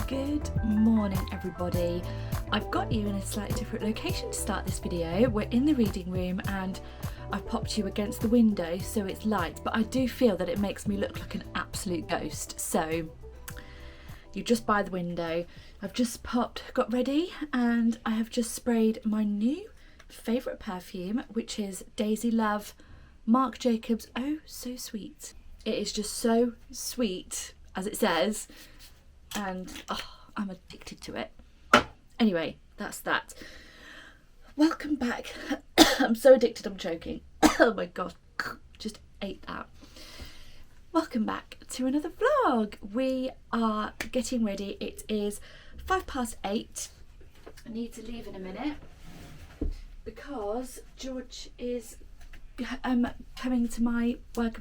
Good morning everybody. I've got you in a slightly different location to start this video. We're in the reading room and I've popped you against the window so it's light, but I do feel that it makes me look like an absolute ghost. So you're just by the window. I've just got ready and I have just sprayed my new favourite perfume, which is Daisy Love Marc Jacobs Oh So Sweet. It is just so sweet, as it says, and I'm addicted to it. Anyway, that's that. Welcome back. I'm so addicted I'm choking. Oh my god, just ate that. Welcome back to another vlog. We are getting ready. It is 8:05. I need to leave in a minute because George is coming to my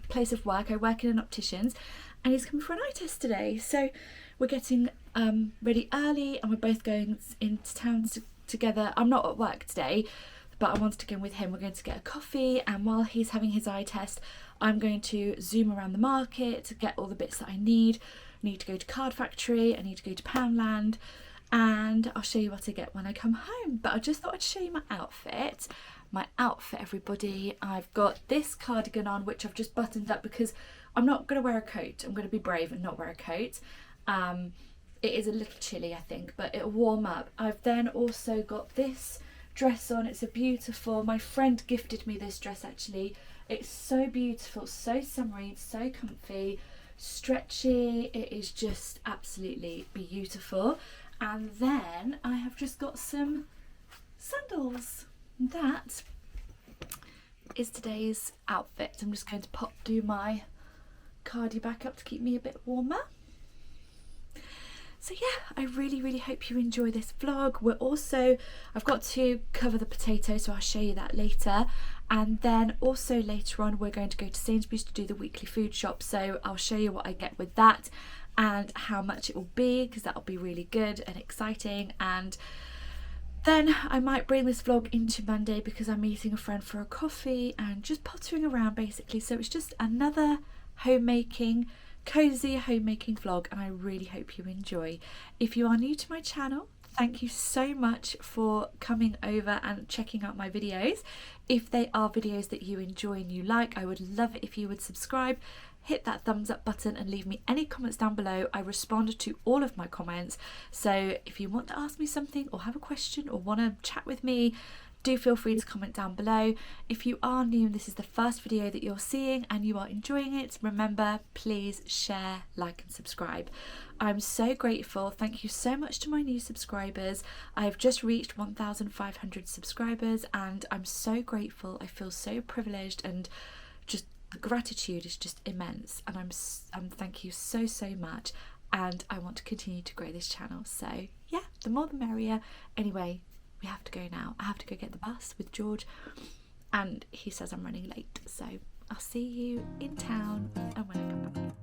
place of work. I work in an optician's and he's coming for an eye test today. So we're getting ready early and we're both going into town together. I'm not at work today, but I wanted to go with him. We're going to get a coffee, and while he's having his eye test, I'm going to zoom around the market to get all the bits that I need. I need to go to Card Factory, I need to go to Poundland, and I'll show you what I get when I come home. But I just thought I'd show you my outfit. My outfit, everybody. I've got this cardigan on, which I've just buttoned up because I'm not going to wear a coat. I'm going to be brave and not wear a coat. It is a little chilly, I think, but it'll warm up. I've then also got this dress on. It's a beautiful, my friend gifted me this dress actually. It's so beautiful, so summery, so comfy, stretchy. It is just absolutely beautiful. And then I have just got some sandals. That is today's outfit. I'm just going to do my cardi back up to keep me a bit warmer. So yeah, I really hope you enjoy this vlog. I've got to cover the potato, so I'll show you that later. And then also later on, we're going to go to Sainsbury's to do the weekly food shop. So I'll show you what I get with that and how much it will be, because that'll be really good and exciting. And then I might bring this vlog into Monday because I'm meeting a friend for a coffee and just pottering around basically. So it's just another cozy homemaking vlog, and I really hope you enjoy. If you are new to my channel, thank you so much for coming over and checking out my videos. If they are videos that you enjoy and you like, I would love it if you would subscribe, hit that thumbs up button and leave me any comments down below. I respond to all of my comments, so if you want to ask me something or have a question or want to chat with me, do feel free to comment down below. If you are new and this is the first video that you're seeing and you are enjoying it, remember, please share, like and subscribe. I'm so grateful. Thank you so much to my new subscribers. I've just reached 1,500 subscribers and I'm so grateful. I feel so privileged, and just the gratitude is just immense, and I'm thank you so much, and I want to continue to grow this channel. So yeah, the more the merrier. Anyway, we have to go now. I have to go get the bus with George and he says I'm running late, so I'll see you in town and when I come back.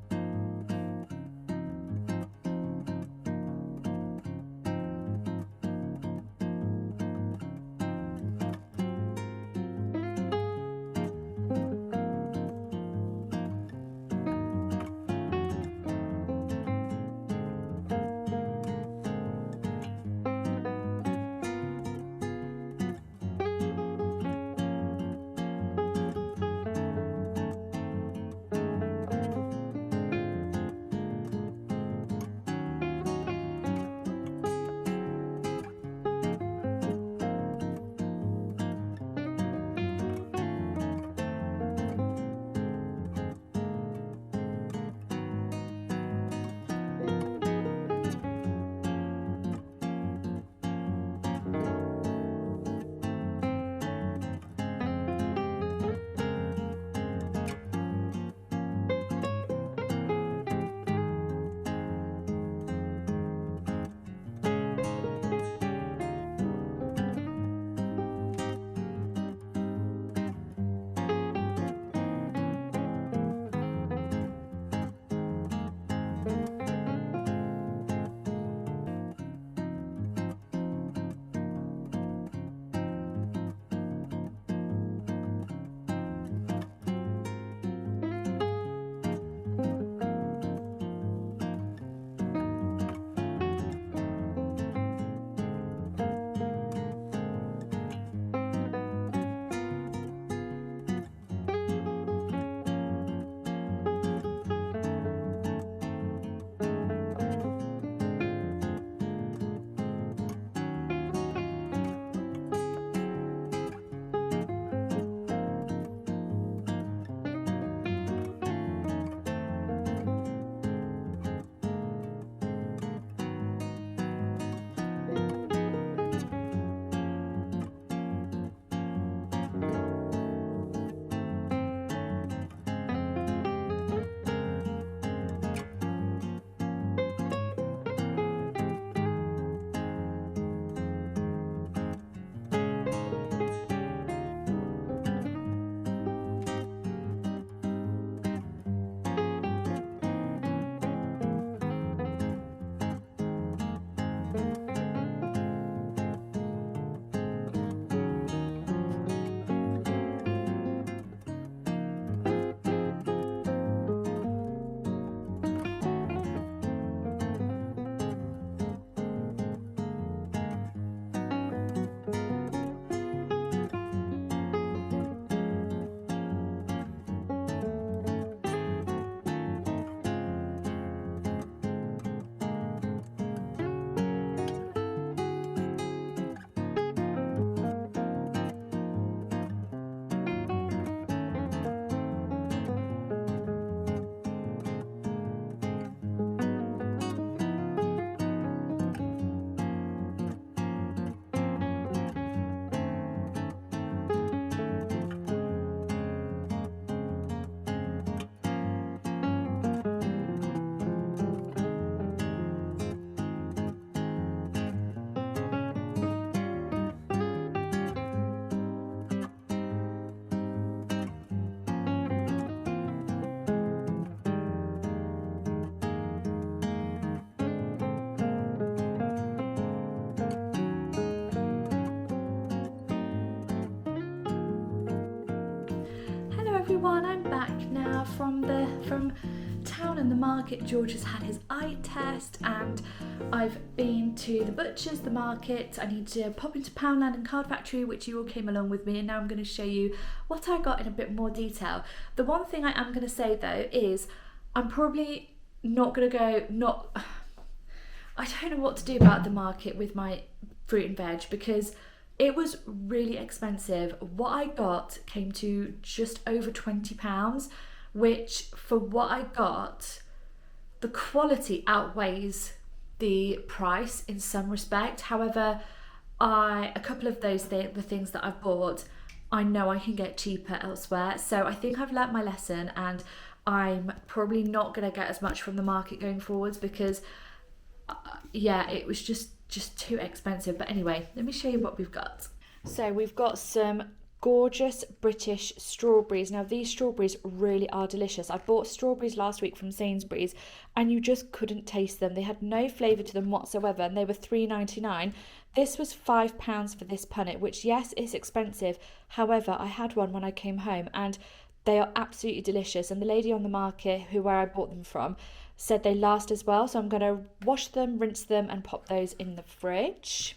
town and the market. George has had his eye test, and I've been to the butchers, the market. I need to pop into Poundland and Card Factory, which you all came along with me, and now I'm going to show you what I got in a bit more detail. The one thing I am going to say though is I'm probably not going to go, I don't know what to do about the market with my fruit and veg because it was really expensive. What I got came to just over £20, which for what I got, the quality outweighs the price in some respect. However, a couple of the things that I've bought, I know I can get cheaper elsewhere. So I think I've learnt my lesson, and I'm probably not going to get as much from the market going forwards because yeah, it was just too expensive. But anyway, let me show you what we've got. So we've got some gorgeous British strawberries. Now these strawberries really are delicious. I bought strawberries last week from Sainsbury's and you just couldn't taste them. They had no flavour to them whatsoever, and they were £3.99. This was £5 for this punnet, which yes, is expensive. However, I had one when I came home and they are absolutely delicious, and the lady on the market where I bought them from said they last as well. So I'm going to wash them, rinse them and pop those in the fridge.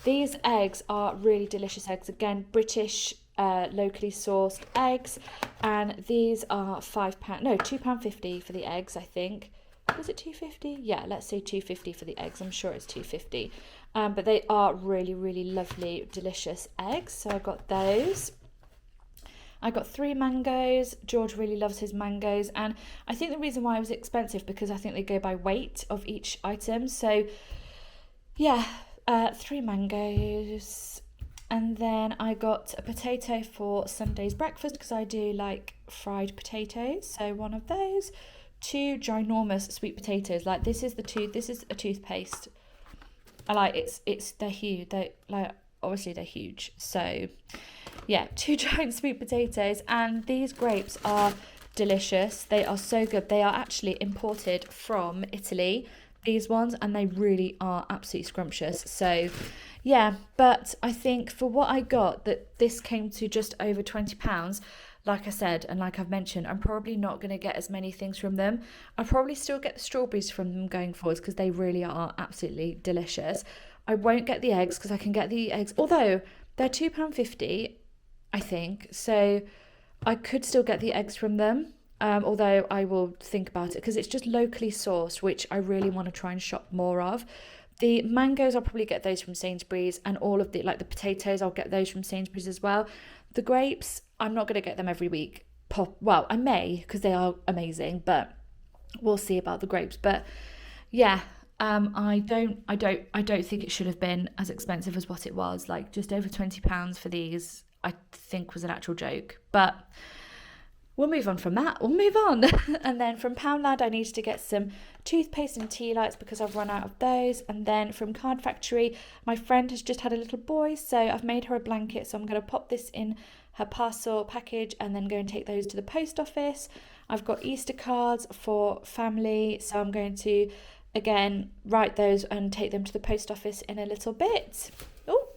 These eggs are really delicious eggs. Again, British locally sourced eggs, and these are £2.50 for the eggs, I think. Was it £2.50? Yeah, let's say £2.50 for the eggs. I'm sure it's £2.50. But they are really, really lovely, delicious eggs. So I got those. I got 3 mangoes. George really loves his mangoes, and I think the reason why it was expensive because I think they go by weight of each item. So yeah, 3 mangoes, and then I got a potato for Sunday's breakfast because I do like fried potatoes. So one of those, 2 ginormous sweet potatoes. Like this is a toothpaste. I like they're huge. Obviously they're huge. So yeah, 2 giant sweet potatoes, and these grapes are delicious. They are so good. They are actually imported from Italy, these ones, and they really are absolutely scrumptious. So yeah, but I think for what I got, that this came to just over £20. Like I said, and like I've mentioned, I'm probably not going to get as many things from them. I'll probably still get the strawberries from them going forwards because they really are absolutely delicious. I won't get the eggs because I can get the eggs, although they're £2.50, I think. So I could still get the eggs from them, although I will think about it because it's just locally sourced, which I really want to try and shop more of. The mangoes, I'll probably get those from Sainsbury's, and all of the potatoes, I'll get those from Sainsbury's as well. The grapes, I'm not going to get them every week. Well, I may because they are amazing, but we'll see about the grapes. But yeah, I don't think it should have been as expensive as what it was. Like just over £20 for these, I think was an actual joke. But we'll move on from that. We'll move on. And then from Poundland, I needed to get some toothpaste and tea lights because I've run out of those. And then from Card Factory, my friend has just had a little boy, so I've made her a blanket. So I'm going to pop this in her parcel package and then go and take those to the post office. I've got Easter cards for family, so I'm going to, again, write those and take them to the post office in a little bit. Oh.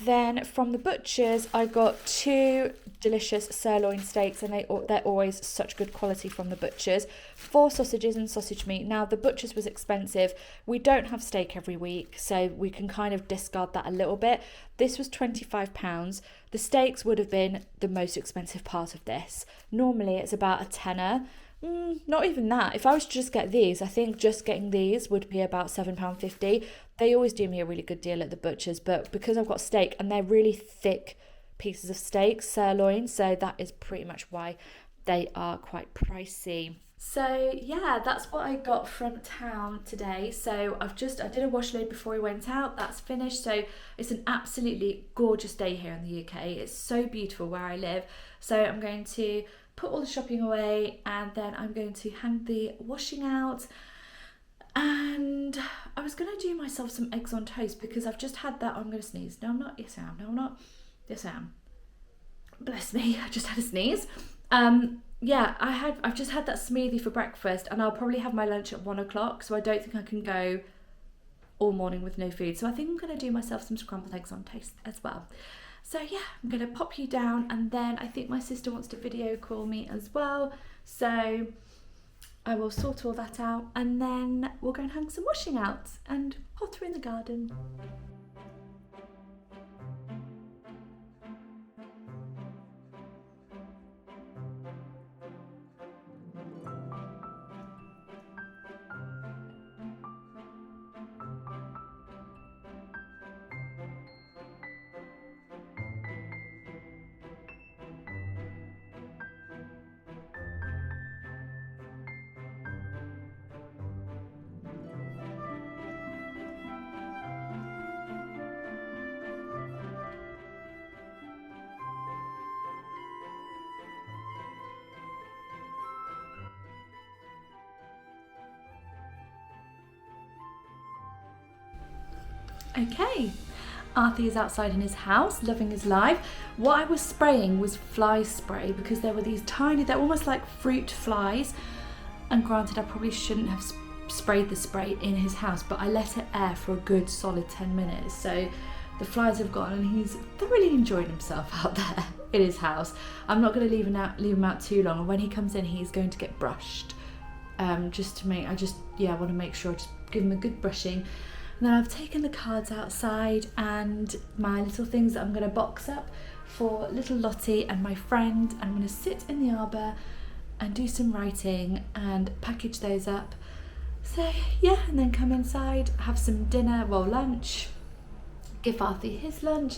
Then from the butchers, I got 2 delicious sirloin steaks, and they're always such good quality from the butchers. 4 sausages and sausage meat. Now the butchers was expensive. We don't have steak every week, so we can kind of discard that a little bit. This was £25. The steaks would have been the most expensive part of this. Normally it's about a tenner. Not even that. If I was to just get these, I think just getting these would be about £7.50. They always do me a really good deal at the butchers, but because I've got steak, and they're really thick pieces of steak, sirloin, so that is pretty much why they are quite pricey. So yeah, that's what I got from town today. So I did a wash load before I went out. That's finished. So it's an absolutely gorgeous day here in the UK. It's so beautiful where I live. So I'm going to put all the shopping away, and then I'm going to hang the washing out. And I was going to do myself some eggs on toast because I've just had that. I'm going to sneeze. No, I'm not. Yes, I am. No, I'm not. Yes, I am. Bless me. I just had a sneeze. Yeah, I've just had that smoothie for breakfast, and I'll probably have my lunch at 1 o'clock. So I don't think I can go all morning with no food. So I think I'm going to do myself some scrambled eggs on toast as well. So yeah, I'm going to pop you down, and then I think my sister wants to video call me as well. So I will sort all that out and then we'll go and hang some washing out and potter in the garden. Okay, Arthur is outside in his house, loving his life. What I was spraying was fly spray because there were these tiny, they're almost like fruit flies. And granted, I probably shouldn't have sprayed the spray in his house, but I let it air for a good solid 10 minutes. So the flies have gone and he's thoroughly enjoying himself out there in his house. I'm not going to leave him out too long. And when he comes in, he's going to get brushed. I want to make sure I just give him a good brushing. And then I've taken the cards outside and my little things that I'm going to box up for little Lottie and my friend. I'm going to sit in the arbour and do some writing and package those up. So yeah, and then come inside, have some dinner, lunch, give Arthur his lunch.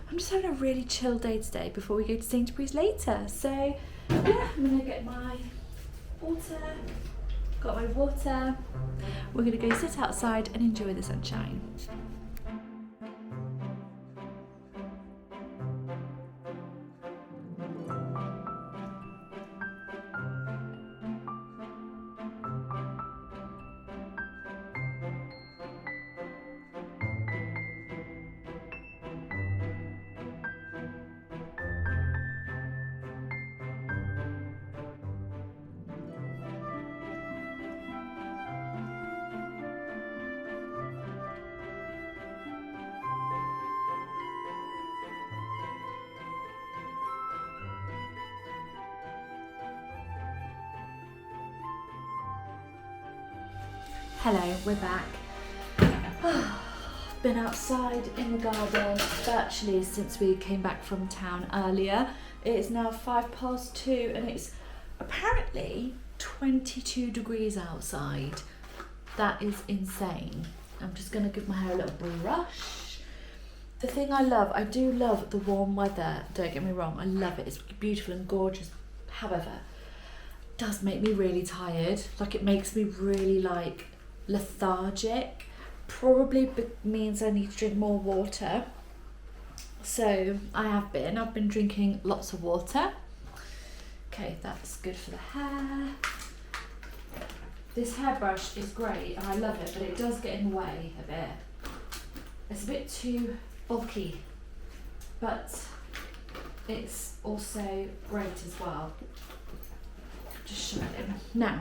I'm just having a really chill day today before we go to Sainsbury's later. So yeah, I'm going to get my water. Got my water. We're going to go sit outside and enjoy the sunshine. Hello, we're back. Been outside in the garden virtually since we came back from town earlier. It is now 2:05 and it's apparently 22 degrees outside. That is insane. I'm just going to give my hair a little brush. The thing I do love the warm weather, don't get me wrong, I love it, it's beautiful and gorgeous. However, it does make me really tired. It makes me really lethargic. Probably means I need to drink more water. So I've been drinking lots of water. Okay, that's good for the hair. This hairbrush is great and I love it, but it does get in the way a bit. It's a bit too bulky, but it's also great as well. Just show it in. Now,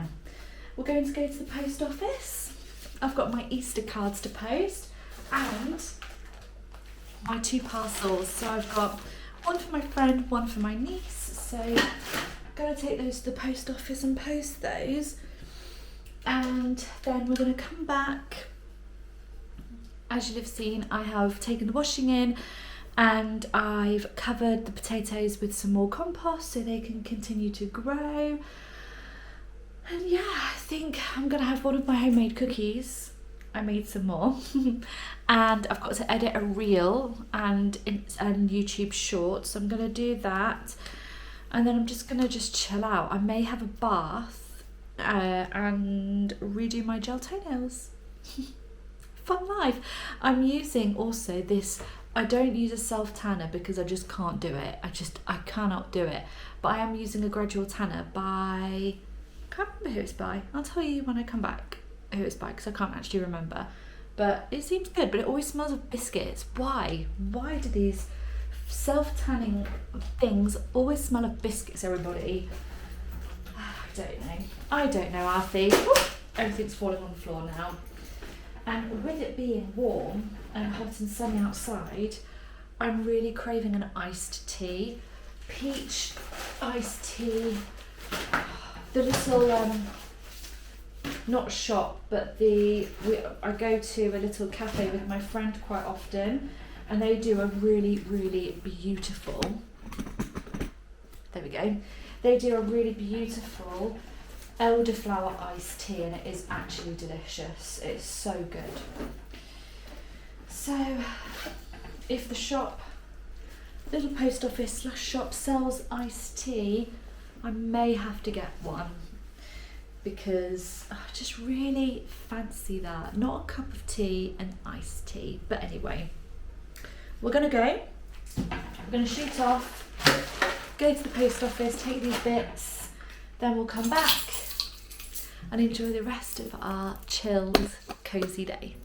we're going to go to the post office. I've got my Easter cards to post and my 2 parcels. So I've got one for my friend, one for my niece. So I'm going to take those to the post office and post those. And then we're going to come back. As you'll have seen, I have taken the washing in and I've covered the potatoes with some more compost so they can continue to grow. And yeah, I think I'm going to have one of my homemade cookies. I made some more. And I've got to edit a reel and YouTube short. So I'm going to do that. And then I'm just going to chill out. I may have a bath and redo my gel toenails. Fun life. I'm using also this, I don't use a self tanner because I just can't do it. I cannot do it. But I am using a gradual tanner by... I can't remember who it's by. I'll tell you when I come back who it's by because I can't actually remember. But it seems good, but it always smells of biscuits. Why? Why do these self-tanning things always smell of biscuits, everybody? I don't know, Arthie. Everything's falling on the floor now. And with it being warm and hot and sunny outside, I'm really craving an iced tea. Peach iced tea. The little not shop, but I go to a little cafe with my friend quite often, and they do a really, really beautiful, there we go, they do a really beautiful elderflower iced tea, and it is actually delicious. It's so good. So if the little post office / shop sells iced tea, I may have to get one, because I just really fancy that. Not a cup of tea, an iced tea. But anyway, we're gonna go. We're gonna shoot off, go to the post office, take these bits, then we'll come back and enjoy the rest of our chilled, cozy day.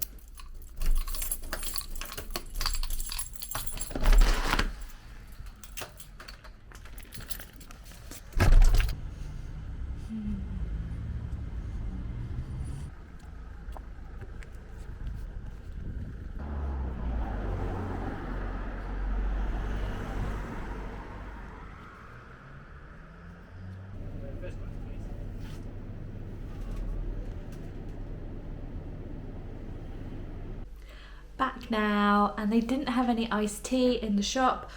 Back now, and they didn't have any iced tea in the shop,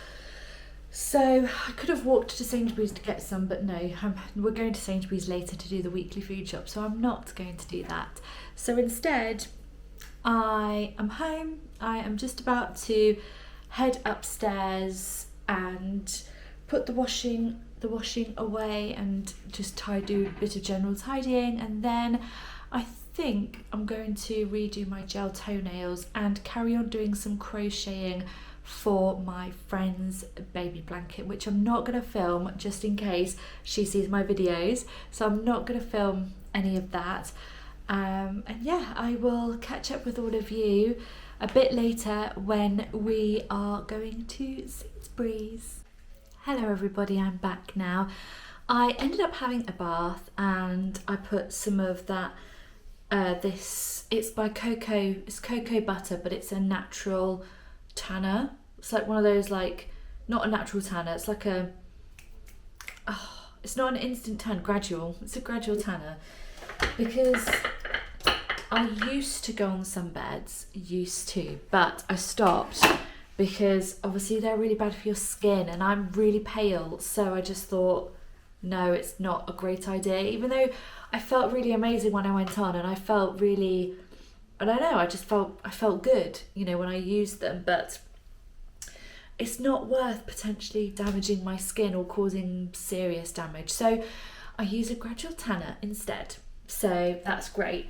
so I could have walked to Sainsbury's to get some, but no, we're going to Sainsbury's later to do the weekly food shop, so I'm not going to do that. So instead, I am home. I am just about to head upstairs and put the washing away and just do a bit of general tidying, and then I think I'm going to redo my gel toenails and carry on doing some crocheting for my friend's baby blanket, which I'm not going to film just in case she sees my videos, so I'm not going to film any of that. And yeah, I will catch up with all of you a bit later when we are going to Sainsbury's. Hello everybody, I'm back now. I ended up having a bath and I put some of that it's by Cocoa, it's cocoa butter, but it's a natural tanner. It's like one of those, like, not a natural tanner, it's like it's not an instant tan, it's a gradual tanner, because I used to go on sunbeds, but I stopped because obviously they're really bad for your skin and I'm really pale, so I just thought, no, it's not a great idea, even though I felt really amazing when I went on, and I felt really, I don't know, I felt good, you know, when I used them, but it's not worth potentially damaging my skin or causing serious damage. So I use a gradual tanner instead. So that's great.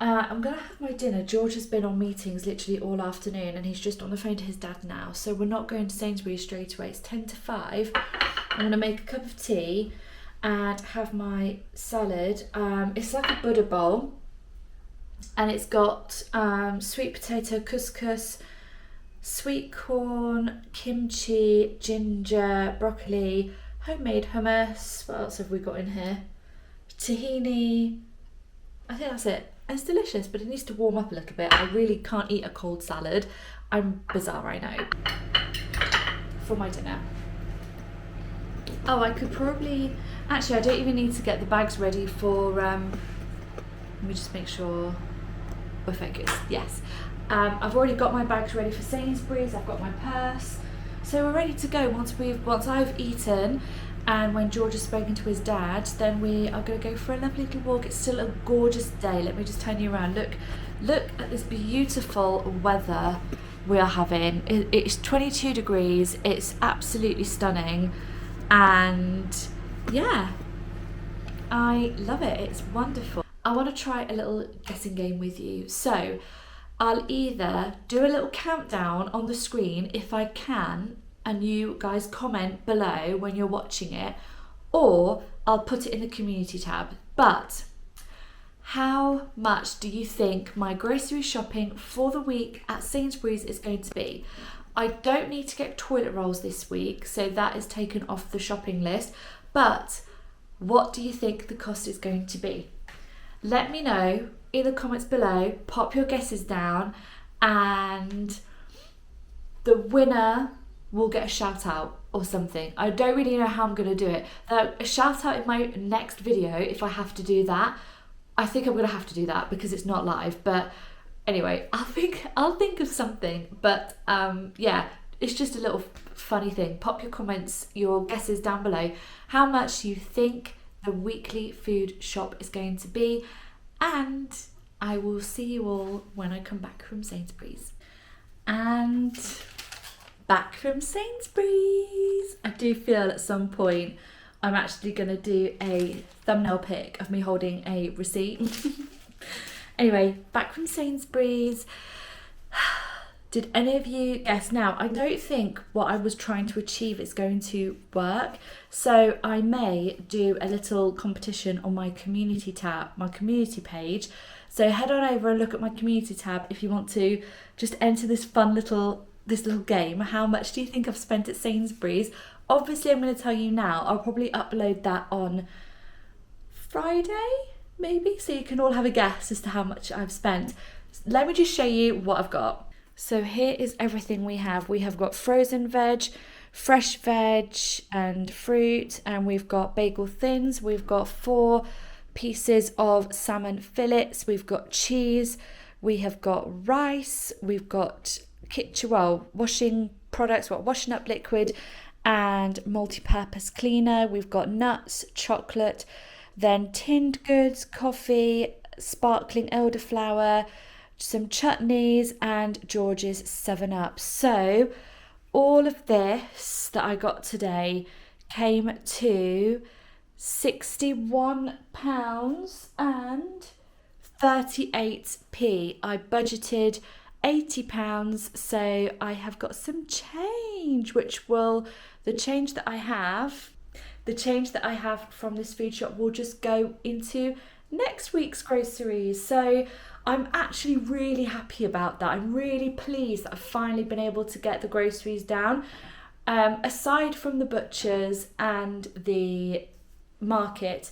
I'm going to have my dinner. George has been on meetings literally all afternoon and he's just on the phone to his dad now. So we're not going to Sainsbury's straight away. It's 10 to 5. I'm going to make a cup of tea and have my salad. It's like a Buddha bowl and it's got sweet potato couscous, sweet corn, kimchi, ginger, broccoli, homemade hummus. What else have we got in here? Tahini. I think that's it. It's delicious, but it needs to warm up a little bit. I really can't eat a cold salad. I'm bizarre, I know. For my dinner. Oh, I could probably... Actually, I don't even need to get the bags ready for... Let me just make sure we're focused. Yes. I've already got my bags ready for Sainsbury's. I've got my purse. So we're ready to go once I've eaten. And when George has spoken to his dad, then we are going to go for a lovely little walk. It's still a gorgeous day. Let me just turn you around. Look at this beautiful weather we are having. It's 22 degrees. It's absolutely stunning. And yeah, I love it. It's wonderful. I want to try a little guessing game with you. So I'll either do a little countdown on the screen if I can, and you guys comment below when you're watching it, or I'll put it in the community tab. But how much do you think my grocery shopping for the week at Sainsbury's is going to be? I don't need to get toilet rolls this week, so that is taken off the shopping list, but what do you think the cost is going to be? Let me know in the comments below, pop your guesses down, and the winner will get a shout out or something. I don't really know how I'm going to do it. A shout out in my next video, if I have to do that. I think I'm gonna have to do that because it's not live. But anyway, I'll think of something. But yeah, it's just a little funny thing. Pop your comments, your guesses down below. How much you think the weekly food shop is going to be, and I will see you all when I come back from Sainsbury's. And back from Sainsbury's. I do feel at some point I'm actually going to do a thumbnail pic of me holding a receipt. Anyway, back from Sainsbury's. Did any of you guess? Now, I don't think what I was trying to achieve is going to work. So I may do a little competition on my community tab, my community page. So head on over and look at my community tab if you want to just enter this fun little game. How much do you think I've spent at Sainsbury's? Obviously, I'm going to tell you now. I'll probably upload that on Friday, maybe, so you can all have a guess as to how much I've spent. Let me just show you what I've got. So here is everything we have. We have got frozen veg, fresh veg and fruit, and we've got bagel thins. We've got 4 pieces of salmon fillets. We've got cheese. We have got rice. We've got washing products, washing up liquid and multi-purpose cleaner. We've got nuts, chocolate, then tinned goods, coffee, sparkling elderflower, some chutneys, and George's 7-Up. So all of this that I got today came to £61.38. I budgeted £80, so I have got some change, the change that I have from this food shop will just go into next week's groceries. So I'm actually really happy about that. I'm really pleased that I've finally been able to get the groceries down. Aside from the butchers and the market,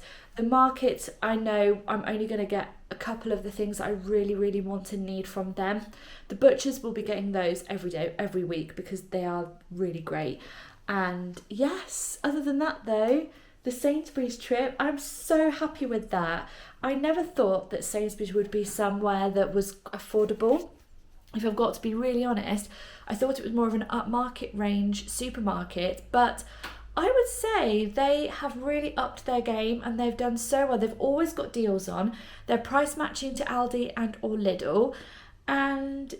I know I'm only going to get a couple of the things that I really, really want and need from them. The butchers will be getting those every day, every week, because they are really great. And yes, other than that though, the Sainsbury's trip, I'm so happy with that. I never thought that Sainsbury's would be somewhere that was affordable. If I've got to be really honest, I thought it was more of an upmarket range supermarket, but I would say they have really upped their game and they've done so well. They've always got deals on. They're price matching to Aldi and or Lidl, and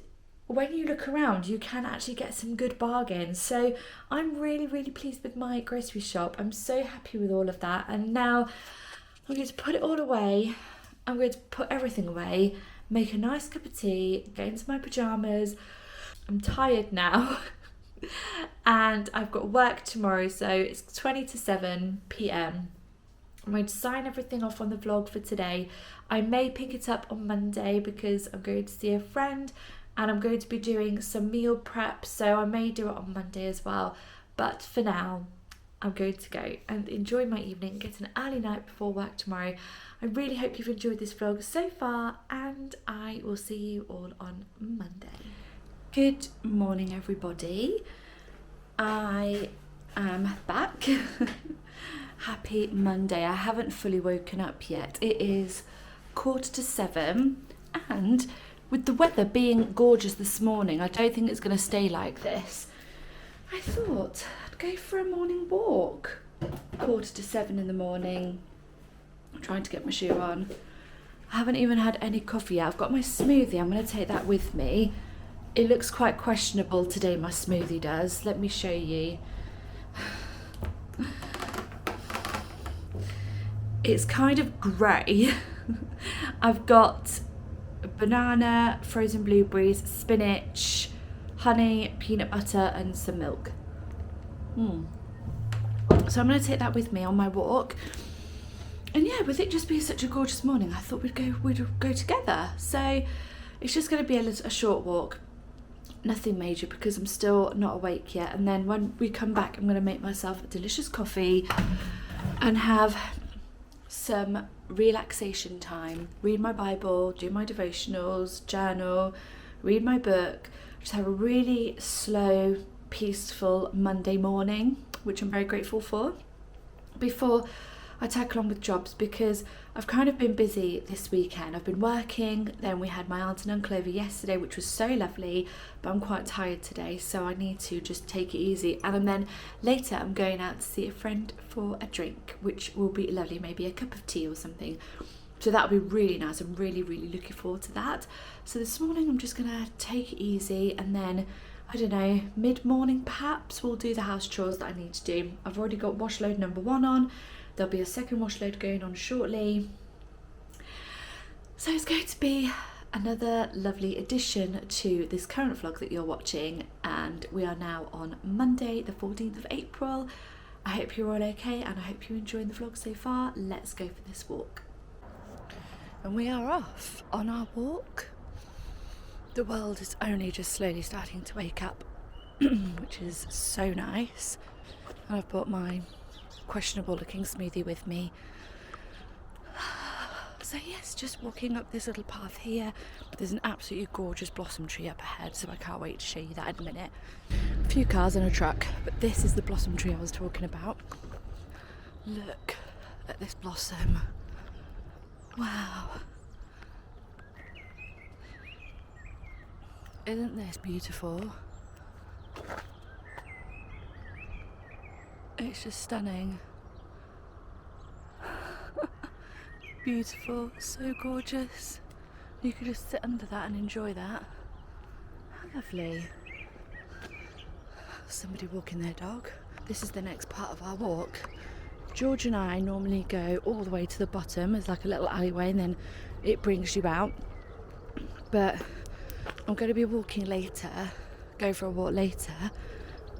when you look around, you can actually get some good bargains. So I'm really, really pleased with my grocery shop. I'm so happy with all of that. And now I'm going to put it all away. I'm going to put everything away, make a nice cup of tea, get into my pajamas. I'm tired now. And I've got work tomorrow, so it's 20 to 7 p.m. I'm going to sign everything off on the vlog for today. I may pick it up on Monday because I'm going to see a friend and I'm going to be doing some meal prep, so I may do it on Monday as well. But for now, I'm going to go and enjoy my evening, get an early night before work tomorrow. I really hope you've enjoyed this vlog so far, and I will see you all on Monday. Good morning, everybody. I am back. Happy Monday. I haven't fully woken up yet. It is 6:45, and with the weather being gorgeous this morning, I don't think it's going to stay like this. I thought I'd go for a morning walk. 6:45 in the morning. I'm trying to get my shoe on. I haven't even had any coffee yet. I've got my smoothie. I'm going to take that with me. It looks quite questionable today, my smoothie does. Let me show you. It's kind of grey. I've got banana, frozen blueberries, spinach, honey, peanut butter and some milk. So I'm going to take that with me on my walk. And yeah, with it just being such a gorgeous morning, I thought we'd go together. So it's just going to be a short walk. Nothing major because I'm still not awake yet. And then when we come back, I'm going to make myself a delicious coffee and have some relaxation time. Read my Bible, do my devotionals, journal, read my book. Just have a really slow, peaceful Monday morning, which I'm very grateful for, before I tag along with jobs because I've kind of been busy this weekend. I've been working, then we had my aunt and uncle over yesterday, which was so lovely, but I'm quite tired today, so I need to just take it easy. And then later I'm going out to see a friend for a drink, which will be lovely, maybe a cup of tea or something. So that'll be really nice. I'm really looking forward to that. So this morning I'm just gonna take it easy, and then I don't know, mid-morning perhaps we'll do the house chores that I need to do. I've already got wash load number 1 on. There'll be a second wash load going on shortly. So it's going to be another lovely addition to this current vlog that you're watching, and we are now on Monday the 14th of April. I hope you're all okay and I hope you're enjoying the vlog so far. Let's go for this walk. And we are off on our walk. The world is only just slowly starting to wake up, which is so nice. And I've brought my questionable looking smoothie with me. So yes, just walking up this little path here. There's an absolutely gorgeous blossom tree up ahead, so I can't wait to show you that in a minute. A few cars and a truck, but this is the blossom tree I was talking about. Look at this blossom. Wow. Isn't this beautiful? It's just stunning. Beautiful, so gorgeous. You could just sit under that and enjoy that. How lovely. Somebody walking their dog. This is the next part of our walk. George and I normally go all the way to the bottom. It's like a little alleyway and then it brings you out. But I'm going to be walking later, go for a walk later.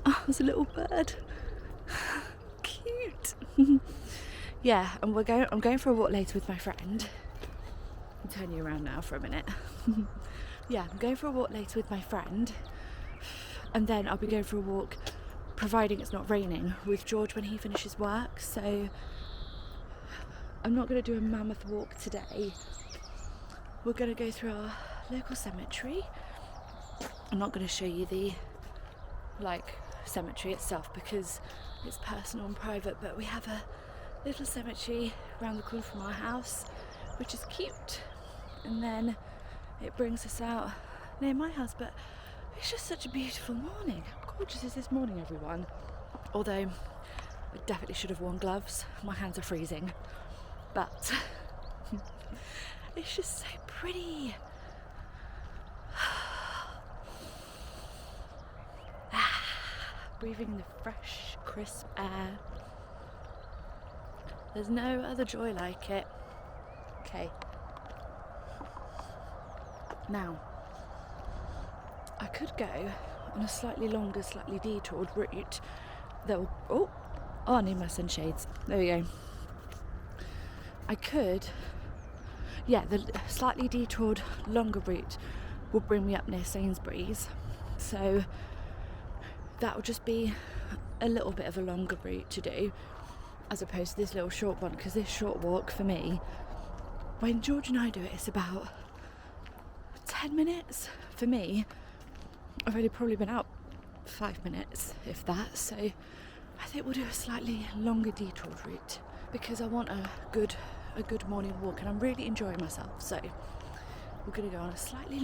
Oh, there's a little bird. Cute. Yeah, and I'm going for a walk later with my friend. I'll turn you around now for a minute. Yeah, I'm going for a walk later with my friend. And then I'll be going for a walk, providing it's not raining, with George when he finishes work. So I'm not going to do a mammoth walk today. We're going to go through our local cemetery. I'm not going to show you the cemetery itself because it's personal and private, but we have a little cemetery around the corner from our house, which is cute. And then it brings us out near my house, but it's just such a beautiful morning. How gorgeous is this morning, everyone? Although I definitely should have worn gloves. My hands are freezing. But it's just so pretty. Breathing in the fresh, crisp air. There's no other joy like it. Okay. Now, I could go on a slightly longer, slightly detoured route that will... Oh, I need my sunshades. There we go. I could... Yeah, the slightly detoured, longer route will bring me up near Sainsbury's. So that will just be a little bit of a longer route to do, as opposed to this little short one, because this short walk for me, when George and I do it, it's about 10 minutes. For me, I've only probably been out 5 minutes, if that, so I think we'll do a slightly longer detoured route because I want a good morning walk and I'm really enjoying myself. So we're going to go on a slightly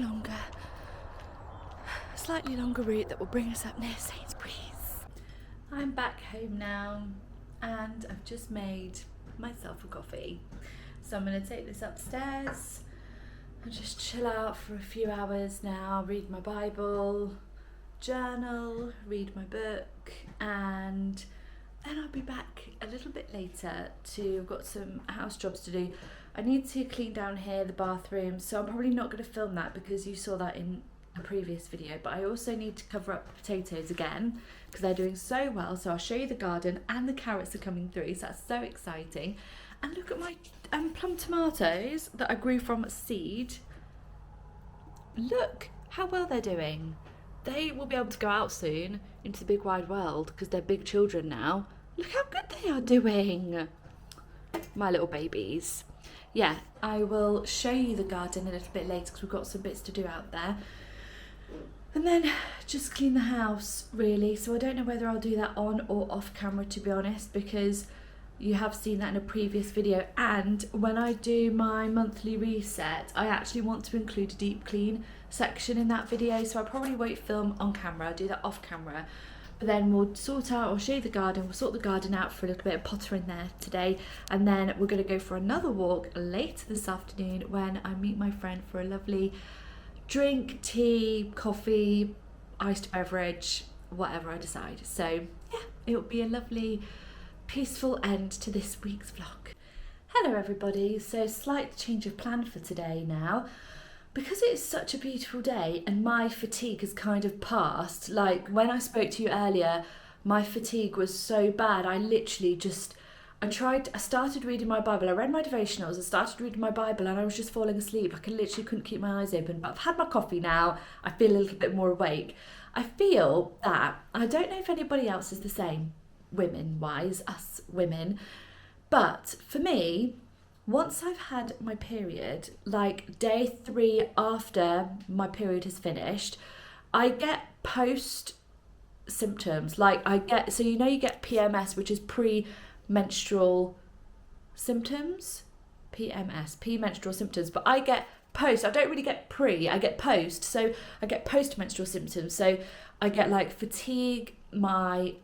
longer route that will bring us up near Sainsbury's. I'm back home now and I've just made myself a coffee. So I'm going to take this upstairs and just chill out for a few hours now, read my Bible, journal, read my book, and then I'll be back a little bit later I've got some house jobs to do. I need to clean down here, the bathroom, so I'm probably not going to film that because you saw that in a previous video, but I also need to cover up the potatoes again because they're doing so well. So I'll show you the garden, and the carrots are coming through, so that's so exciting. And look at my plum tomatoes that I grew from seed. Look how well they're doing. They will be able to go out soon into the big wide world because they're big children now. Look how good they are doing. My little babies. Yeah, I will show you the garden a little bit later because we've got some bits to do out there. And then just clean the house, really. So I don't know whether I'll do that on or off camera, to be honest, because You have seen that in a previous video, and when I do my monthly reset, I actually want to include a deep clean section in that video, so I probably won't film on camera, I'll do that off camera. But then we'll sort out, or show you the garden, we'll sort the garden out for a little bit of pottering there today, and then we're going to go for another walk later this afternoon when I meet my friend for a lovely drink, tea, coffee, iced beverage, whatever I decide. So yeah, it will be a lovely peaceful end to this week's vlog. Hello everybody, so slight change of plan for today now. Because it's such a beautiful day and my fatigue has kind of passed, like when I spoke to you earlier, my fatigue was so bad, I started reading my Bible, I read my devotionals, I started reading my Bible and I was just falling asleep. I literally couldn't keep my eyes open, but I've had my coffee now, I feel a little bit more awake. I feel that, I don't know if anybody else is the same, women-wise, us women, but for me, once I've had my period, like day 3 after my period has finished, I get post symptoms. Like so you know you get PMS, which is pre-menstrual symptoms, PMS, premenstrual symptoms, but I get post. I don't really get pre, I get post. So I get post-menstrual symptoms. So I get like fatigue, my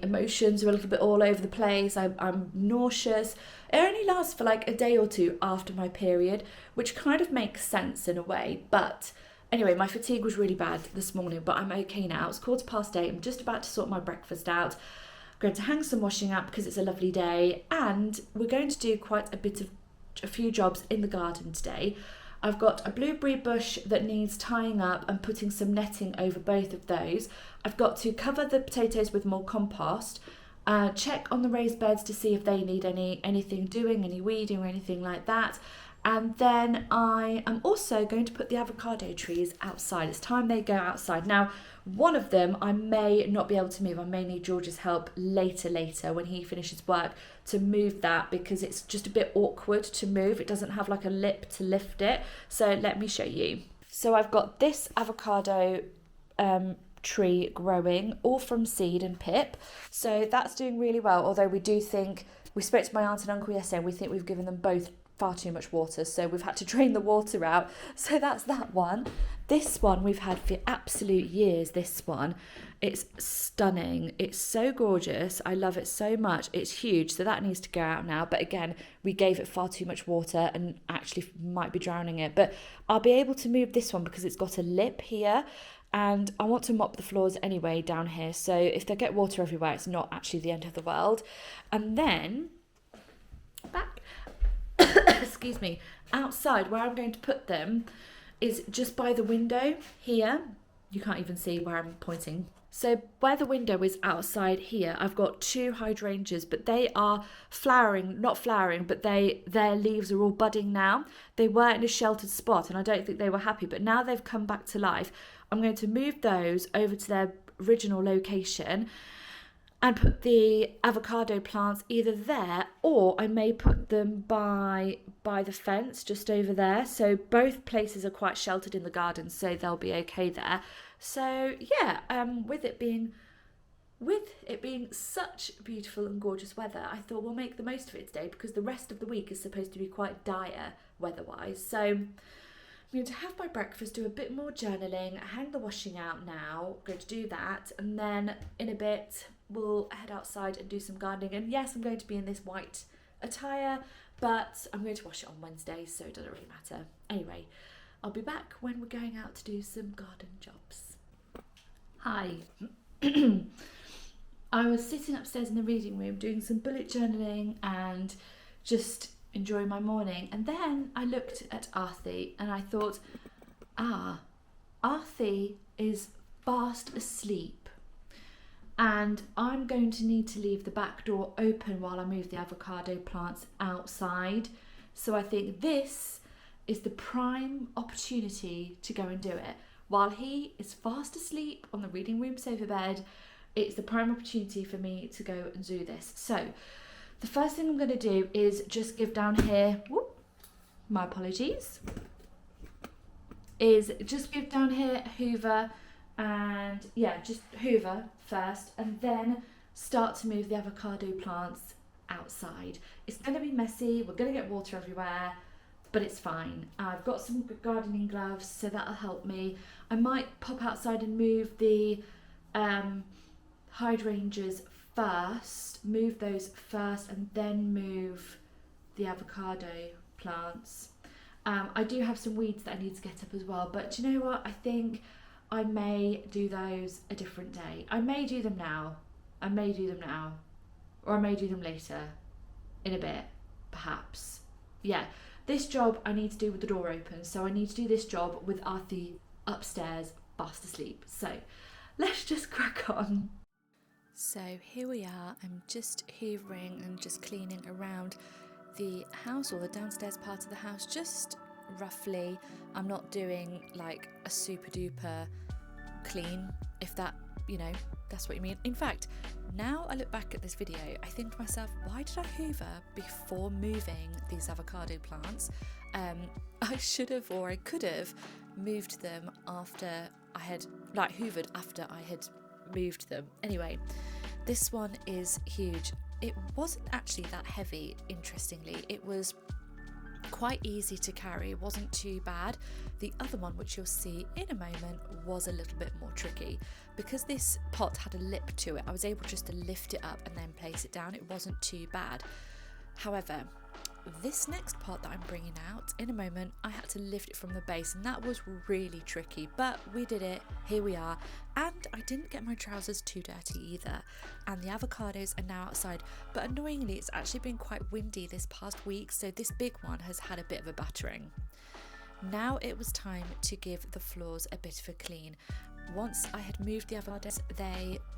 emotions are a little bit all over the place, I'm nauseous. It only lasts for like a day or two after my period, which kind of makes sense in a way. But anyway, my fatigue was really bad this morning, but I'm okay now. It's 8:15, I'm just about to sort my breakfast out. I'm going to hang some washing up because it's a lovely day, and we're going to do quite a few jobs in the garden today. I've got a blueberry bush that needs tying up and putting some netting over both of those. I've got to cover the potatoes with more compost, check on the raised beds to see if they need anything doing, any weeding or anything like that. And then I am also going to put the avocado trees outside. It's time they go outside. Now, one of them I may not be able to move. I may need George's help later when he finishes work to move that, because it's just a bit awkward to move. It doesn't have like a lip to lift it. So let me show you. So I've got this avocado tree growing, all from seed and pip. So that's doing really well, although we spoke to my aunt and uncle yesterday and we think we've given them both far too much water, so we've had to drain the water out. So that's that one. This one we've had for absolute years. This one, it's stunning, it's so gorgeous, I love it so much. It's huge, so that needs to go out now, but again, we gave it far too much water and actually might be drowning it. But I'll be able to move this one because it's got a lip here, and I want to mop the floors anyway down here, so if they get water everywhere, it's not actually the end of the world. And then back excuse me, outside where I'm going to put them is just by the window here. You can't even see where I'm pointing. So where the window is outside here, I've got 2 hydrangeas, but they are not flowering, but their leaves are all budding now. They were in a sheltered spot and I don't think they were happy, but now they've come back to life. I'm going to move those over to their original location and put the avocado plants either there, or I may put them by the fence just over there. So both places are quite sheltered in the garden, so they'll be okay there. So yeah, with it being such beautiful and gorgeous weather, I thought we'll make the most of it today, because the rest of the week is supposed to be quite dire weather-wise. So I'm going to have my breakfast, do a bit more journaling, hang the washing out now. I'm going to do that, and then in a bit we'll head outside and do some gardening. And yes, I'm going to be in this white attire, but I'm going to wash it on Wednesday, so it doesn't really matter. Anyway, I'll be back when we're going out to do some garden jobs. Hi. I was sitting upstairs in the reading room doing some bullet journaling and just enjoying my morning, and then I looked at Arthie and I thought, Arthie is fast asleep, and I'm going to need to leave the back door open while I move the avocado plants outside. So I think this is the prime opportunity to go and do it. While he is fast asleep on the reading room sofa bed, it's the prime opportunity for me to go and do this. So the first thing I'm going to do is just give down here, my apologies, is just give down here hoover, and yeah, just hoover first, and then start to move the avocado plants outside. It's going to be messy, we're going to get water everywhere, but it's fine. I've got some good gardening gloves, so that'll help me. I might pop outside and move the hydrangeas first, move those first, and then move the avocado plants. I do have some weeds that I need to get up as well, but do you know what? I think I may do those a different day. I may do them now, or I may do them later, in a bit, perhaps. Yeah, this job I need to do with the door open, so I need to do this job with Arthur upstairs, fast asleep. So let's just crack on. So here we are, I'm just hoovering and just cleaning around the house, or the downstairs part of the house, just roughly. I'm not doing like a super duper clean, if that, that's what you mean. In fact, now I look back at this video, I think to myself, why did I hoover before moving these avocado plants? I should have, or I could have moved them after I had, hoovered after I had moved them. Anyway, this one is huge. It wasn't actually that heavy, interestingly. It was quite easy to carry, it wasn't too bad. The other one, which you'll see in a moment, was a little bit more tricky. Because this pot had a lip to it, I was able just to lift it up and then place it down. It wasn't too bad. However, this next pot that I'm bringing out in a moment, I had to lift it from the base, and that was really tricky, but we did it. Here we are, and I didn't get my trousers too dirty either. And the avocados are now outside, but annoyingly it's actually been quite windy this past week, so this big one has had a bit of a battering. Now it was time to give the floors a bit of a clean. Once I had moved the avocados,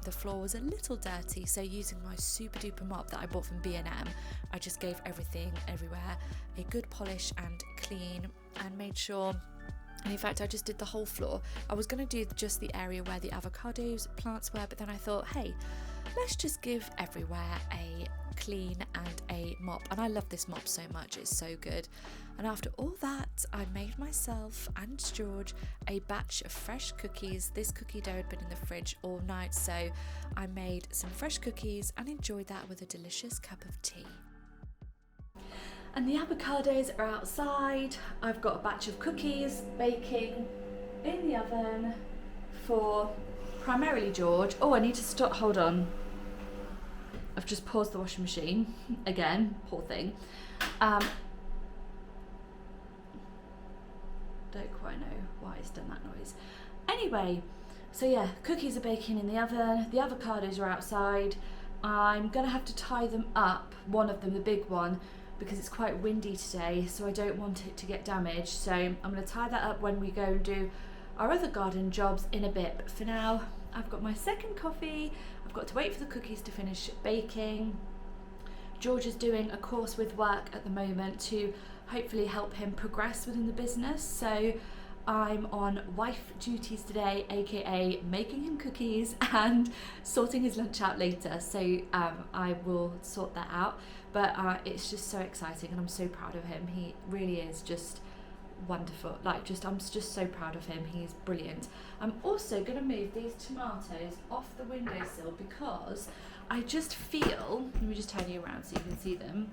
the floor was a little dirty, so using my super duper mop that I bought from B&M, I just gave everything everywhere a good polish and clean, and made sure, and in fact I just did the whole floor. I was going to do just the area where the avocados plants were, but then I thought, hey, let's just give everywhere a clean and a mop. And I love this mop so much, it's so good. And after all that, I made myself and George a batch of fresh cookies. This cookie dough had been in the fridge all night, so I made some fresh cookies and enjoyed that with a delicious cup of tea. And the avocados are outside. I've got a batch of cookies baking in the oven for primarily George. Oh, I need to stop, hold on. I've just paused the washing machine again, poor thing. Don't quite know why it's done that noise. Anyway, so yeah, cookies are baking in the oven, the avocados are outside. I'm gonna have to tie them up, one of them, the big one, because it's quite windy today, so I don't want it to get damaged. So I'm gonna tie that up when we go and do our other garden jobs in a bit. But for now, I've got my second coffee. I've got to wait for the cookies to finish baking. George is doing a course with work at the moment to hopefully help him progress within the business. So I'm on wife duties today, aka making him cookies and sorting his lunch out later. So I will sort that out. But it's just so exciting, and I'm so proud of him. He really is just wonderful. I'm just so proud of him. He's brilliant. I'm also going to move these tomatoes off the windowsill because I just feel, let me just turn you around so you can see them.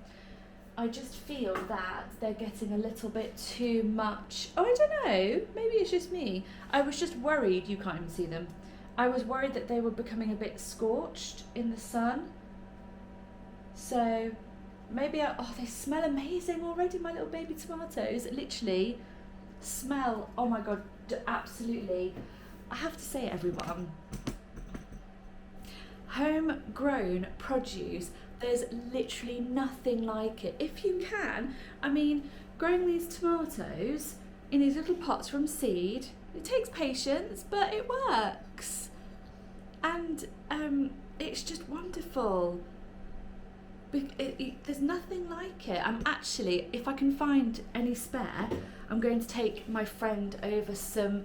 I just feel that they're getting a little bit too much. Oh, I don't know. Maybe it's just me. I was just worried. You can't even see them. I was worried that they were becoming a bit scorched in the sun. So maybe they smell amazing already, my little baby tomatoes. Literally smell, oh my God, absolutely. I have to say, everyone, homegrown produce, there's literally nothing like it. If you can, I mean, growing these tomatoes in these little pots from seed, it takes patience, but it works. And it's just wonderful. There's nothing like it. I'm actually, if I can find any spare, I'm going to take my friend over some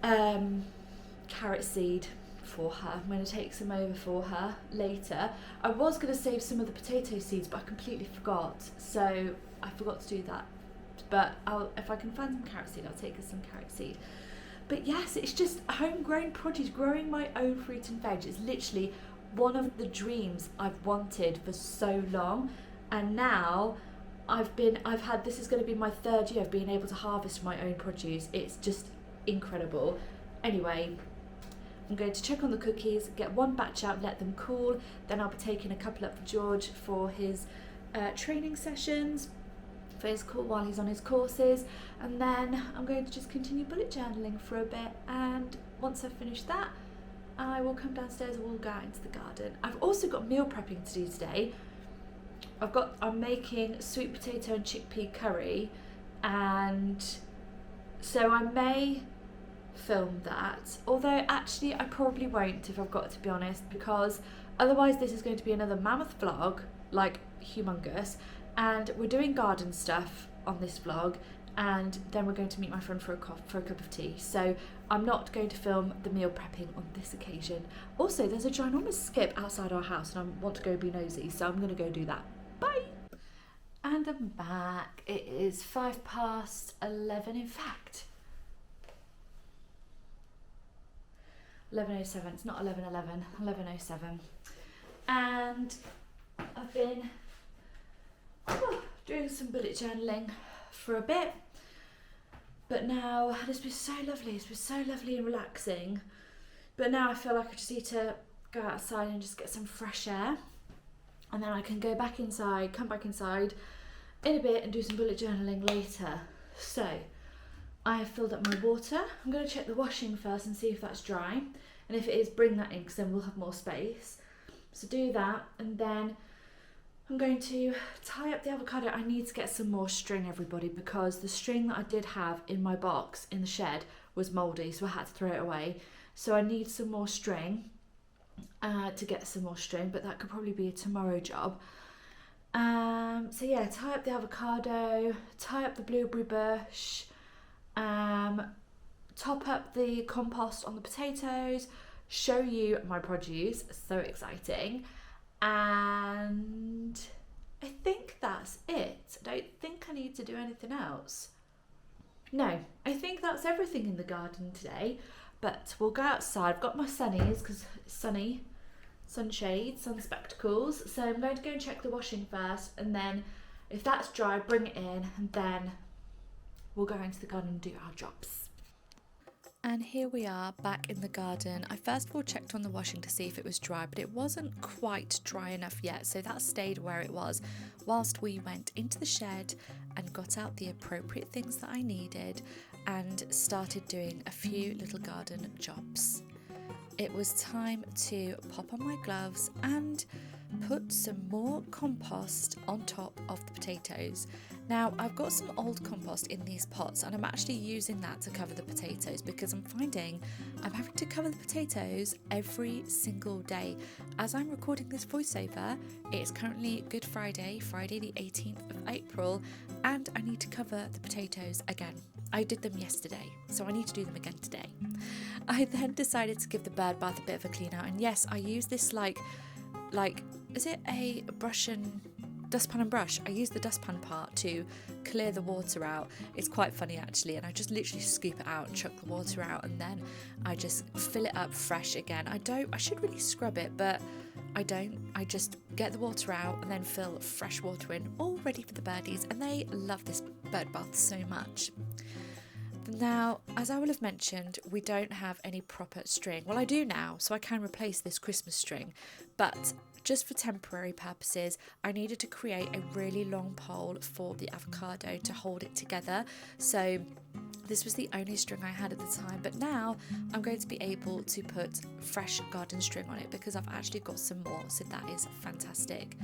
carrot seed for her. I'm going to take some over for her later. I was going to save some of the potato seeds, but I completely forgot. So I forgot to do that. But if I can find some carrot seed, I'll take her some carrot seed. But yes, it's just homegrown produce, growing my own fruit and veg. It's literally one of the dreams I've wanted for so long, and now this is going to be my 3rd year of being able to harvest my own produce. It's just incredible. Anyway, I'm going to check on the cookies, get one batch out, let them cool, then I'll be taking a couple up for George for his training sessions, for his call while he's on his courses, and then I'm going to just continue bullet journaling for a bit, and once I've finished that, I will come downstairs and we'll go out into the garden. I've also got meal prepping to do today. I'm making sweet potato and chickpea curry, and so I may film that, although actually I probably won't, if I've got to be honest, because otherwise this is going to be another mammoth vlog, like humongous, and we're doing garden stuff on this vlog, and then we're going to meet my friend for a cup of tea, so I'm not going to film the meal prepping on this occasion. Also, there's a ginormous skip outside our house and I want to go be nosy, so I'm going to go do that. Bye! And I'm back. It is 11:05 in fact. 11:07, it's not 11:11, 11:07. And I've been doing some bullet journaling for a bit, but now it's been so lovely and relaxing, but now I feel like I just need to go outside and just get some fresh air, and then I can come back inside in a bit and do some bullet journaling later. So I have filled up my water. I'm going to check the washing first and see if that's dry, and if it is, bring that in because then we'll have more space. So do that, and then I'm going to tie up the avocado. I need to get some more string, everybody, because the string that I did have in my box in the shed was mouldy, so I had to throw it away. So I need some more string to get some more string, but that could probably be a tomorrow job. So yeah, tie up the avocado, tie up the blueberry bush, top up the compost on the potatoes, show you my produce, so exciting. And I think that's it. I don't think I need to do anything else. No, I think that's everything in the garden today, but we'll go outside. I've got my sunnies because it's sunny, sunshades, sun spectacles, so I'm going to go and check the washing first, and then if that's dry, bring it in, and then we'll go into the garden and do our jobs. And here we are back in the garden. I first of all checked on the washing to see if it was dry, but it wasn't quite dry enough yet, so that stayed where it was whilst we went into the shed and got out the appropriate things that I needed and started doing a few little garden jobs. It was time to pop on my gloves and put some more compost on top of the potatoes. Now, I've got some old compost in these pots, and I'm actually using that to cover the potatoes because I'm finding I'm having to cover the potatoes every single day. As I'm recording this voiceover, it's currently Good Friday, Friday the 18th of April, and I need to cover the potatoes again. I did them yesterday, so I need to do them again today. I then decided to give the bird bath a bit of a clean out, and yes, I use this like is it a dustpan and brush? I use the dustpan part to clear the water out. It's quite funny actually, and I just literally scoop it out and chuck the water out, and then I just fill it up fresh again. I should really scrub it, but I don't. I just get the water out and then fill fresh water in, all ready for the birdies, and they love this bird bath so much. Now, as I will have mentioned, we don't have any proper string. Well, I do now, so I can replace this Christmas string, but just for temporary purposes, I needed to create a really long pole for the avocado to hold it together. So this was the only string I had at the time, but now I'm going to be able to put fresh garden string on it because I've actually got some more, so that is fantastic.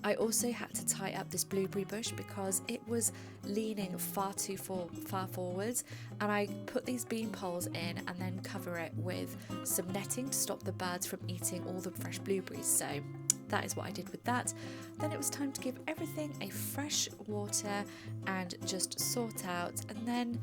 I also had to tie up this blueberry bush because it was leaning far forwards, and I put these bean poles in and then cover it with some netting to stop the birds from eating all the fresh blueberries. So that is what I did with that. Then it was time to give everything a fresh water and just sort out, and then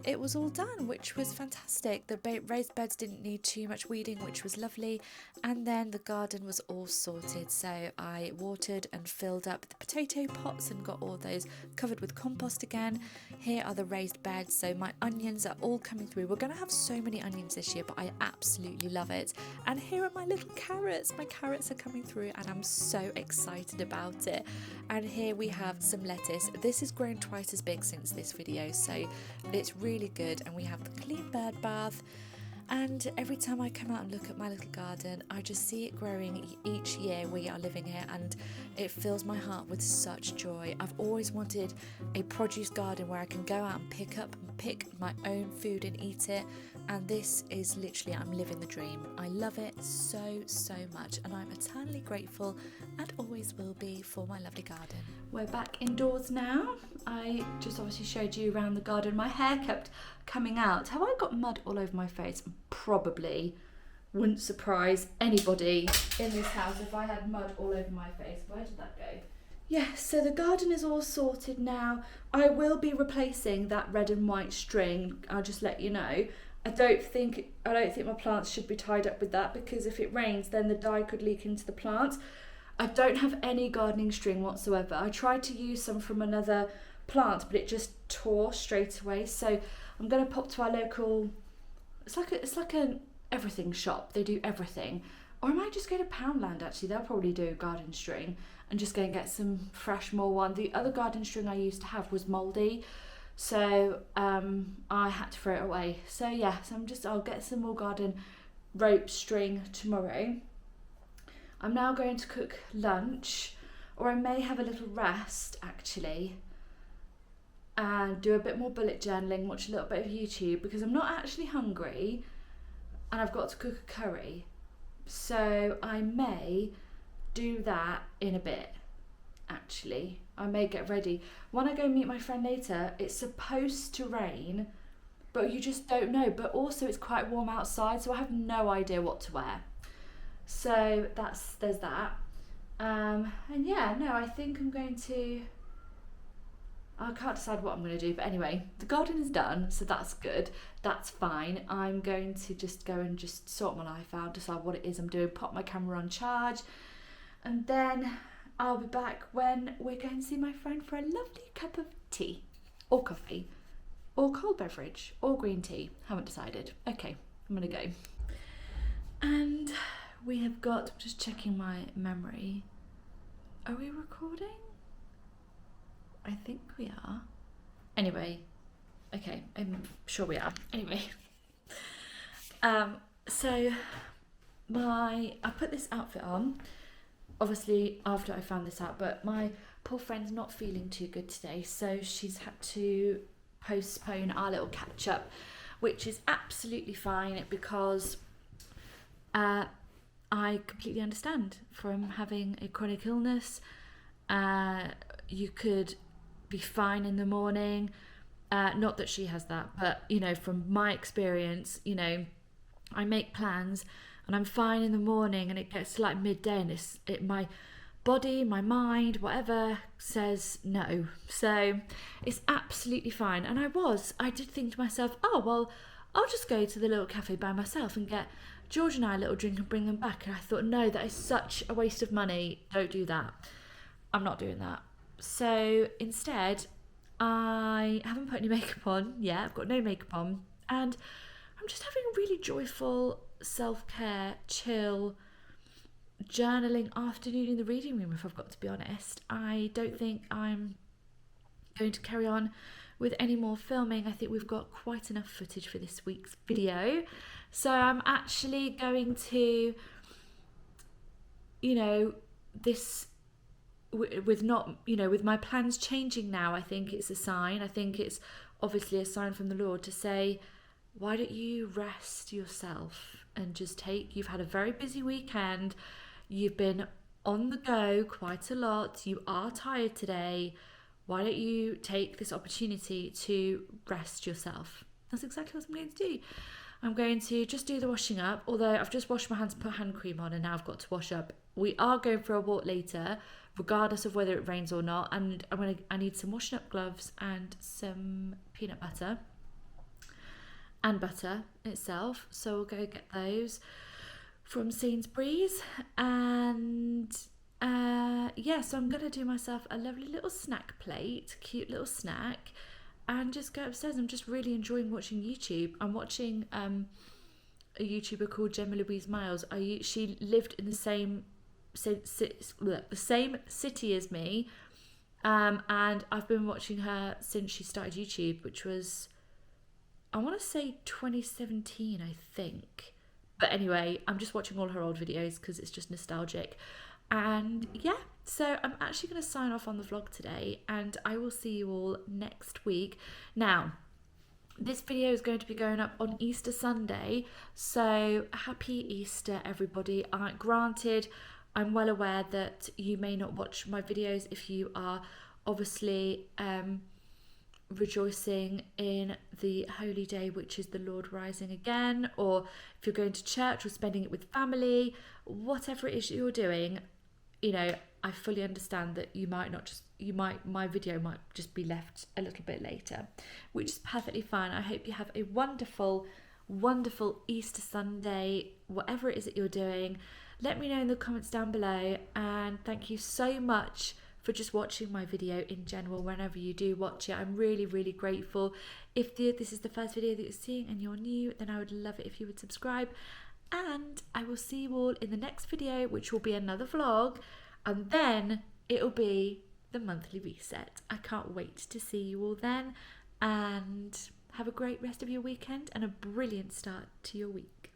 it was all done, which was fantastic. The raised beds didn't need too much weeding, which was lovely. And then the garden was all sorted. So I watered and filled up the potato pots and got all those covered with compost again. Here are the raised beds. So my onions are all coming through. We're going to have so many onions this year, but I absolutely love it. And here are my little carrots. My carrots are coming through and I'm so excited about it. And here we have some lettuce. This has grown twice as big since this video, so it's really good. And we have the clean bird bath. And every time I come out and look at my little garden, I just see it growing each year we are living here, and it fills my heart with such joy. I've always wanted a produce garden where I can go out and pick my own food and eat it, and this is literally, I'm living the dream. I love it so much, and I'm eternally grateful and always will be for my lovely garden. We're back indoors now. I just obviously showed you around the garden. My hair kept coming out. Have I got mud all over my face? Probably. Wouldn't surprise anybody in this house if I had mud all over my face. Where did that go? Yeah, so the garden is all sorted now. I will be replacing that red and white string. I'll just let you know. I don't think my plants should be tied up with that, because if it rains then the dye could leak into the plants. I don't have any gardening string whatsoever. I tried to use some from another plant, but it just tore straight away. So I'm going to pop to our local, it's like an everything shop. They do everything. Or I might just go to Poundland actually. They'll probably do garden string, and just go and get some fresh more one. The other garden string I used to have was mouldy, so I had to throw it away. So yeah, I'll get some more garden rope string tomorrow. I'm now going to cook lunch, or I may have a little rest actually, and do a bit more bullet journaling, watch a little bit of YouTube, because I'm not actually hungry and I've got to cook a curry. So I may do that in a bit actually. I may get ready. When I go meet my friend later, it's supposed to rain, but you just don't know. But also it's quite warm outside, so I have no idea what to wear. So there's that. And yeah, no, I think I can't decide what I'm going to do, but anyway, the garden is done, so that's good. That's fine. I'm going to just go and just sort my life out, decide what it is I'm doing, pop my camera on charge, and then I'll be back when we're going to see my friend for a lovely cup of tea, or coffee, or cold beverage, or green tea. Haven't decided. Okay, I'm going to go. And we have got, just checking my memory. Are we recording? I think we are. Anyway, okay, I'm sure we are. Anyway, so I put this outfit on, obviously after I found this out, but my poor friend's not feeling too good today, so she's had to postpone our little catch up, which is absolutely fine, because I completely understand. From having a chronic illness, you could be fine in the morning, not that she has that, but you know, from my experience, you know, I make plans and I'm fine in the morning, and it gets to like midday and my body, my mind, whatever says no. So it's absolutely fine. And I did think to myself, oh well, I'll just go to the little cafe by myself and get George and I a little drink and bring them back. And I thought, no, that is such a waste of money. Don't do that. I'm not doing that. So instead, I haven't put any makeup on yet. I've got no makeup on, and I'm just having a really joyful self-care, chill, journaling afternoon in the reading room, if I've got to be honest. I don't think I'm going to carry on with any more filming. I think we've got quite enough footage for this week's video. So I'm actually going to, you know, with my plans changing now, I think it's a sign. I think it's obviously a sign from the Lord to say, why don't you rest yourself and just you've had a very busy weekend, you've been on the go quite a lot, you are tired today, why don't you take this opportunity to rest yourself? That's exactly what I'm going to do. I'm going to just do the washing up, although I've just washed my hands, put hand cream on, and now I've got to wash up. We are going for a walk later, regardless of whether it rains or not, and I need some washing up gloves and some peanut butter. and butter itself. So we'll go get those from Sainsbury's. And yeah, so I'm gonna do myself a lovely little snack plate, cute little snack, and just go upstairs. I'm just really enjoying watching YouTube. I'm watching a YouTuber called Gemma Louise Miles. She lived in the same city as me, and I've been watching her since she started YouTube, which was, I want to say 2017, I think. But anyway, I'm just watching all her old videos because it's just nostalgic. And yeah, so I'm actually going to sign off on the vlog today, and I will see you all next week. Now, this video is going to be going up on Easter Sunday, so happy Easter, everybody. Granted, I'm well aware that you may not watch my videos if you are obviously rejoicing in the holy day, which is the Lord rising again, or if you're going to church or spending it with family, whatever it is you're doing. You know, I fully understand that my video might just be left a little bit later, which is perfectly fine. I hope you have a wonderful, wonderful Easter Sunday, whatever it is that you're doing. Let me know in the comments down below, and thank you so much for just watching my video in general. Whenever you do watch it, I'm really, really grateful. If this is the first video that you're seeing and you're new, then I would love it if you would subscribe. And I will see you all in the next video, which will be another vlog, and then it'll be the monthly reset. I can't wait to see you all then, and have a great rest of your weekend and a brilliant start to your week.